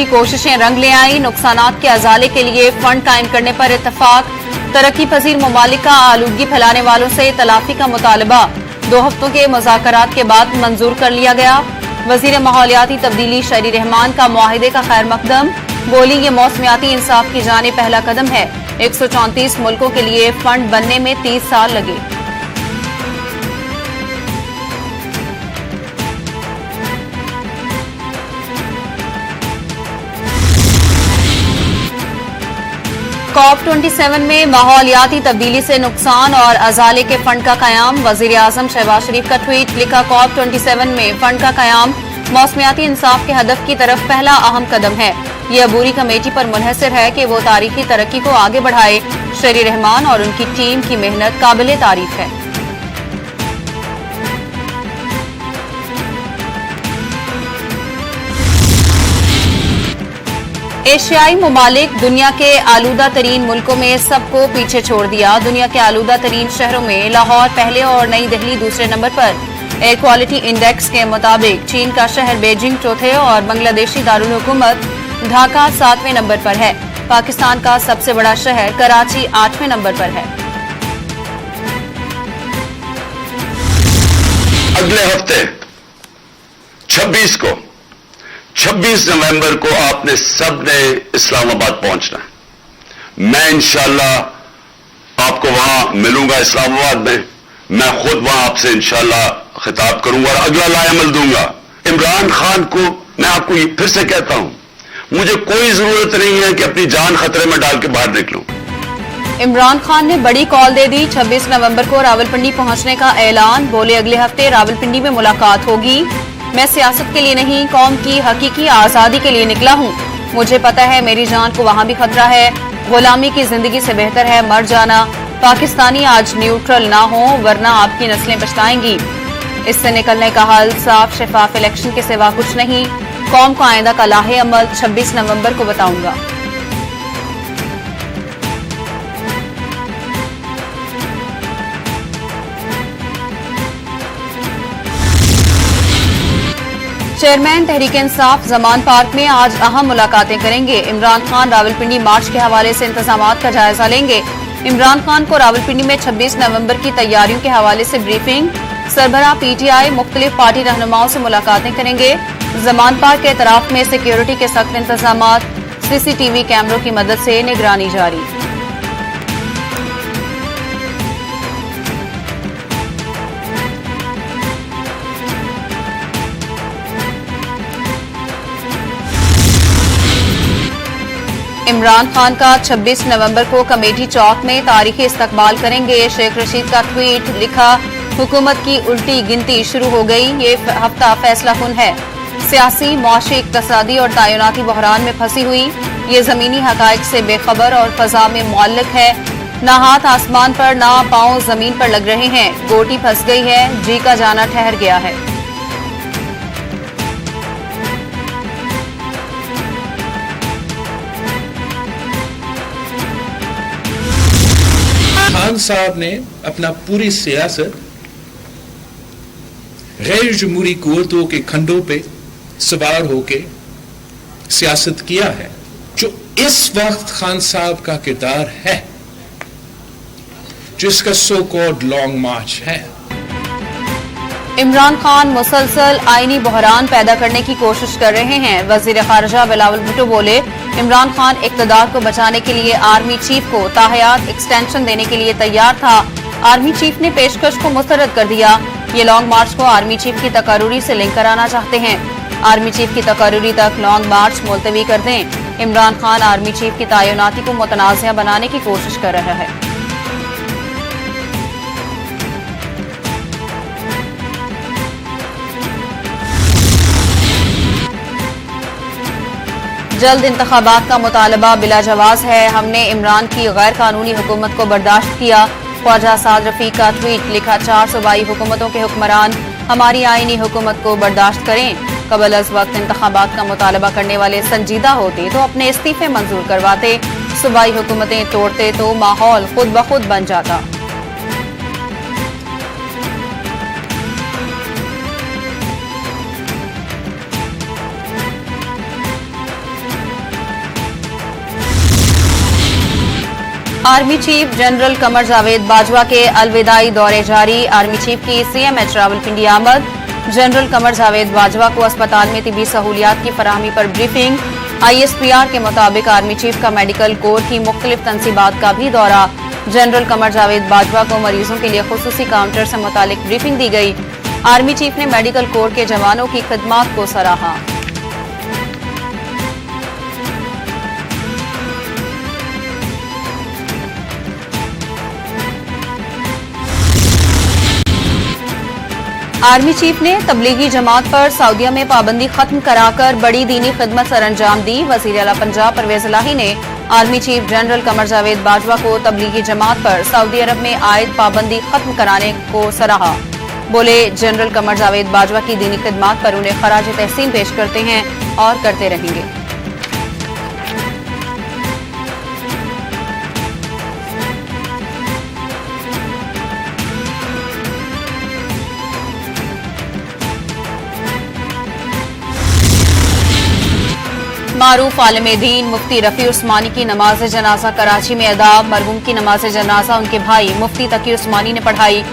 कोशिशें रंग ले आई, नुकसानात के अजाले के लिए फंड कायम करने पर इत्तेफाक। तरक्की पजीर ममालिक का आलूदगी फैलाने वालों से तलाफी का मुतालबा 2 हफ्तों के मुज़ाकरात के बाद मंजूर कर लिया गया। वजीर माहौलियाती तब्दीली शहरी रहमान का मुआहिदे का खैर मकदम, बोली ये मौसमियाती इंसाफ की जाने पहला कदम है। 134 मुल्कों के लिए फंड बनने में 30 साल लगे। COP27 में माहौलियाती तब्दीली से नुकसान और अजाले के फंड का कयाम। वजीर आजम शहबाज शरीफ का ट्वीट, लिखा COP27 में फंड का कयाम मौसमियाती इंसाफ के हदफ की तरफ पहला अहम कदम है। यह अबूरी कमेटी पर मुनहसर है कि वो तारीखी तरक्की को आगे बढ़ाए। शहरी रहमान और उनकी टीम की मेहनत काबिल तारीफ है। एशियाई ममालिक दुनिया के आलूदा तरीन मुल्कों में सबको पीछे छोड़ दिया। दुनिया के आलूदा तरीन शहरों में लाहौर पहले और नई दिल्ली दूसरे नंबर पर। एयर क्वालिटी इंडेक्स के मुताबिक चीन का शहर बीजिंग चौथे और बांग्लादेशी दारुल हुकूमत ढाका 7वें नंबर पर है। पाकिस्तान का सबसे बड़ा शहर कराची 8वें नंबर पर है। अगले हफ्ते 26 नवंबर को आपने सब ने इस्लामाबाद पहुंचना है। मैं इंशाअल्लाह आपको वहां मिलूंगा इस्लामाबाद में। मैं खुद वहां आपसे इंशाअल्लाह खिताब करूंगा और अगला लाएमल दूंगा। इमरान खान को मैं आपको फिर से कहता हूं, मुझे कोई जरूरत नहीं है कि अपनी जान खतरे में डाल के बाहर निकलूं। इमरान खान ने बड़ी कॉल दे दी। 26 नवंबर को रावलपिंडी पहुंचने का ऐलान। बोले अगले हफ्ते रावलपिंडी में मुलाकात होगी। मैं सियासत के लिए नहीं, कौम की हकीकी आजादी के लिए निकला हूं। मुझे पता है मेरी जान को वहां भी खतरा है। गुलामी की जिंदगी से बेहतर है मर जाना। पाकिस्तानी आज न्यूट्रल ना हो वरना आपकी नस्लें पछताएंगी। इससे निकलने का हल साफ शफाफ इलेक्शन के सिवा कुछ नहीं। कौम को आइंदा का लाहे अमल 26 नवंबर को बताऊंगा। चेयरमैन तहरीक इंसाफ जमान पार्क में आज अहम मुलाकातें करेंगे। इमरान खान रावलपिंडी मार्च के हवाले से इंतजामात का जायजा लेंगे। इमरान खान को रावलपिंडी में 26 नवंबर की तैयारियों के हवाले से ब्रीफिंग। सरबराह PTI मुख्तलिफ पार्टी रहनुमाओं से मुलाकातें करेंगे। जमान पार्क के इतराफ में सिक्योरिटी के सख्त इंतजामात, CCTV कैमरों की मदद से निगरानी जारी। इमरान खान का 26 नवंबर को कमेटी चौक में तारीखी इस्तकबाल करेंगे। शेख रशीद का ट्वीट, लिखा हुकूमत की उल्टी गिनती शुरू हो गई। ये हफ्ता फैसला कुन है। सियासी, मुआशी, इक्तसादी और तायुनाती बहरान में फंसी हुई ये जमीनी हकायक से बेखबर और फजा में मुअल्लक है। ना हाथ आसमान पर ना पांव जमीन पर लग रहे हैं। गोटी फंस गई है, जी का जाना ठहर गया है। खान साहब ने अपना पूरी सियासत गैर जमहूरी कुव्वतों के खंडों पे सवार होके सियासत किया है। जो इस वक्त खान साहब का किरदार है, जिसका सो कॉल्ड लॉन्ग मार्च है। इमरान खान मुसलसल आईनी बहरान पैदा करने की कोशिश कर रहे हैं। वजीर खारजा बिलावल भुट्टो बोले इमरान खान इक़्तिदार को बचाने के लिए आर्मी चीफ को ताहयात एक्सटेंशन देने के लिए तैयार था। आर्मी चीफ ने पेशकश को मुस्तरद कर दिया। ये लॉन्ग मार्च को आर्मी चीफ की तकर्रुरी से लिंक कराना चाहते हैं। आर्मी चीफ की तकर्रुरी तक लॉन्ग मार्च मुलतवी कर दें। इमरान खान आर्मी चीफ की तायुनाती को मुतनाज़िया बनाने की कोशिश कर रहा है। जल्द इंतखाबात का मुतालबा बिला जवाज है। हमने इमरान की गैर कानूनी हुकूमत को बर्दाश्त किया। ख्वाजा साद रफीक का ट्वीट, लिखा 4 सूबाई हुकूमतों के हुक्मरान हमारी आईनी हुकूमत को बर्दाश्त करें। कबल अज वक्त इंतखाबात का मुतालबा करने वाले संजीदा होते तो अपने इस्तीफे मंजूर करवाते। सूबाई हुकूमतें तोड़ते तो माहौल खुद ब खुद बन जाता। Army chief general Qamar Javed Bajwa के अलविदाई दौरे जारी। आर्मी चीफ की CMH रावलपिंडी आमद। जनरल कमर जावेद बाजवा को अस्पताल में तिबी सहूलियात की फराहमी पर ब्रीफिंग। ISPR के मुताबिक आर्मी चीफ का मेडिकल कोर की मुख्तलिफ तंसीबात का भी दौरा। जनरल कमर जावेद बाजवा को मरीजों के लिए खुसूसी काउंटर से मुतालिक ब्रीफिंग दी गई। आर्मी चीफ ने मेडिकल कोर के जवानों की खिदमात को सराहा। आर्मी चीफ ने तबलीगी जमात पर सऊदीया में पाबंदी खत्म कराकर बड़ी दीनी खिदमत सर अंजाम दी। वज़ीर आला पंजाब परवेज इलाही ने army chief general Qamar Javed Bajwa को तबलीगी जमात पर सऊदी अरब में आयद पाबंदी खत्म कराने को सराहा। बोले, जनरल कमर जावेद बाजवा की दीनी खिदमात पर उन्हें खराज तहसीन पेश करते हैं और करते रहेंगे। मारूफ आलिम दीन मुफ्ती रफी उस्मानी की नमाज जनाजा कराची में अदा। मरहूम की नमाज जनाजा उनके भाई मुफ्ती तकी उस्मानी ने पढ़ाई।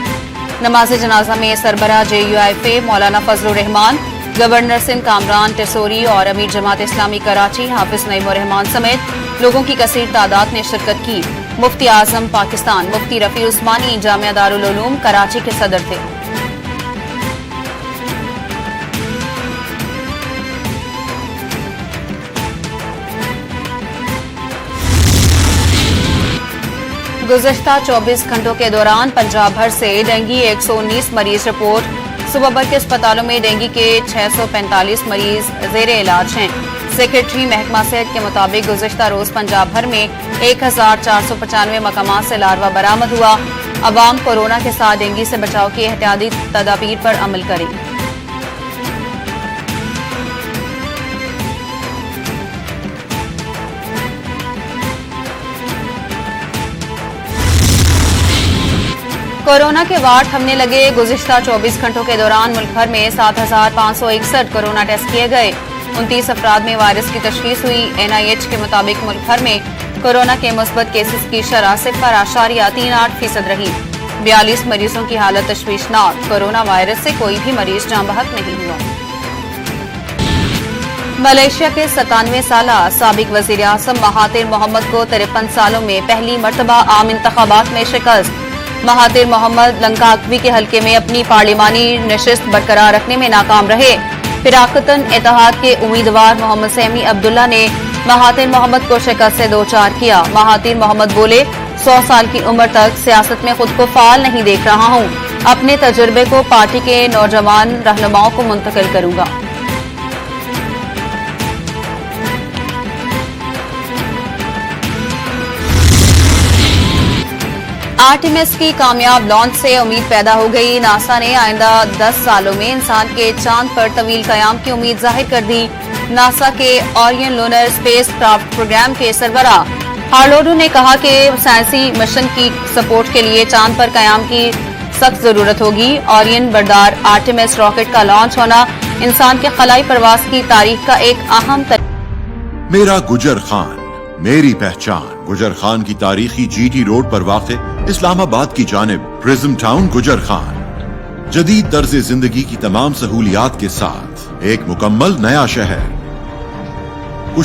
नमाज जनाजा में सरबराह JUIFA मौलाना फजलुर रहमान, गवर्नर सिंध कामरान टेसोरी और अमीर जमात इस्लामी कराची हाफिज नईमुर रहमान समेत लोगों की कसीर तादाद ने शिरकत की। मुफ्ती आजम पाकिस्तान मुफ्ती रफी उस्मानी जामिया दारुल उलूम कराची के सदर थे। गुज़श्ता 24 घंटों के दौरान पंजाब भर से डेंगू 119 मरीज रिपोर्ट। सुबह भर के अस्पतालों में डेंगू के 645 मरीज ज़ेरे इलाज हैं। सेक्रेटरी महकमा सेहत के मुताबिक गुज़श्ता रोज पंजाब भर में 1495 मकामात से लार्वा बरामद हुआ। अवाम कोरोना के साथ डेंगू से बचाव की एहतियाती तदाबीर पर अमल करें। कोरोना के वार्ड थमने लगे। गुज़िश्ता 24 घंटों के दौरान मुल्क भर में 7561 कोरोना टेस्ट किए गए। 29 अफराद में वायरस की तशखीस हुई। NIH के मुताबिक मुल्क भर में कोरोना के मुस्बत केसेस की शरह 0.38% रही। 42 मरीजों की हालत तशवीशनाक। कोरोना वायरस से कोई भी मरीज जाँ बहक नहीं हुआ। मलेशिया के 97 साल साबिक वज़ीर आज़म महातिर मोहम्मद को 53 सालों में पहली मरतबा आम इंतखाबात में शिकस्त। महातिर मोहम्मद लंकाकवी के हलके में अपनी पार्लिमानी नशिस्त बरकरार रखने में नाकाम रहे। फिराकतन इत्तेहाद के उम्मीदवार मोहम्मद सैमी अब्दुल्ला ने महातिर मोहम्मद को शिकस्त से दो-चार किया। महातिर मोहम्मद बोले, 100 साल की उम्र तक सियासत में खुद को फाल नहीं देख रहा हूँ। अपने तजुर्बे को पार्टी के नौजवान रहनुमाओं को मुंतकिल करूंगा। आर्टेमिस की कामयाब लॉन्च से उम्मीद पैदा हो गई। नासा ने आइंदा 10 सालों में इंसान के चांद पर तवील कयाम की उम्मीद जाहिर कर दी। नासा के Orion lunar space craft programme के सरबराह हार्लोडो ने कहा कि साइंसी मिशन की सपोर्ट के लिए चांद पर कयाम की सख्त जरूरत होगी। ओरियन बरदार आर्टेमिस रॉकेट का लॉन्च होना इंसान के खलाई परवास की तारीख का एक अहम मेरा गुजर खान मेरी पहचान। गुजर खान की तारीखी GT रोड पर वाक़े इस्लामाबाद की जानिब प्रिज्म टाउन गुजर खान जदीद तर्ज जिंदगी की तमाम सहूलियात के साथ एक मुकम्मल नया शहर।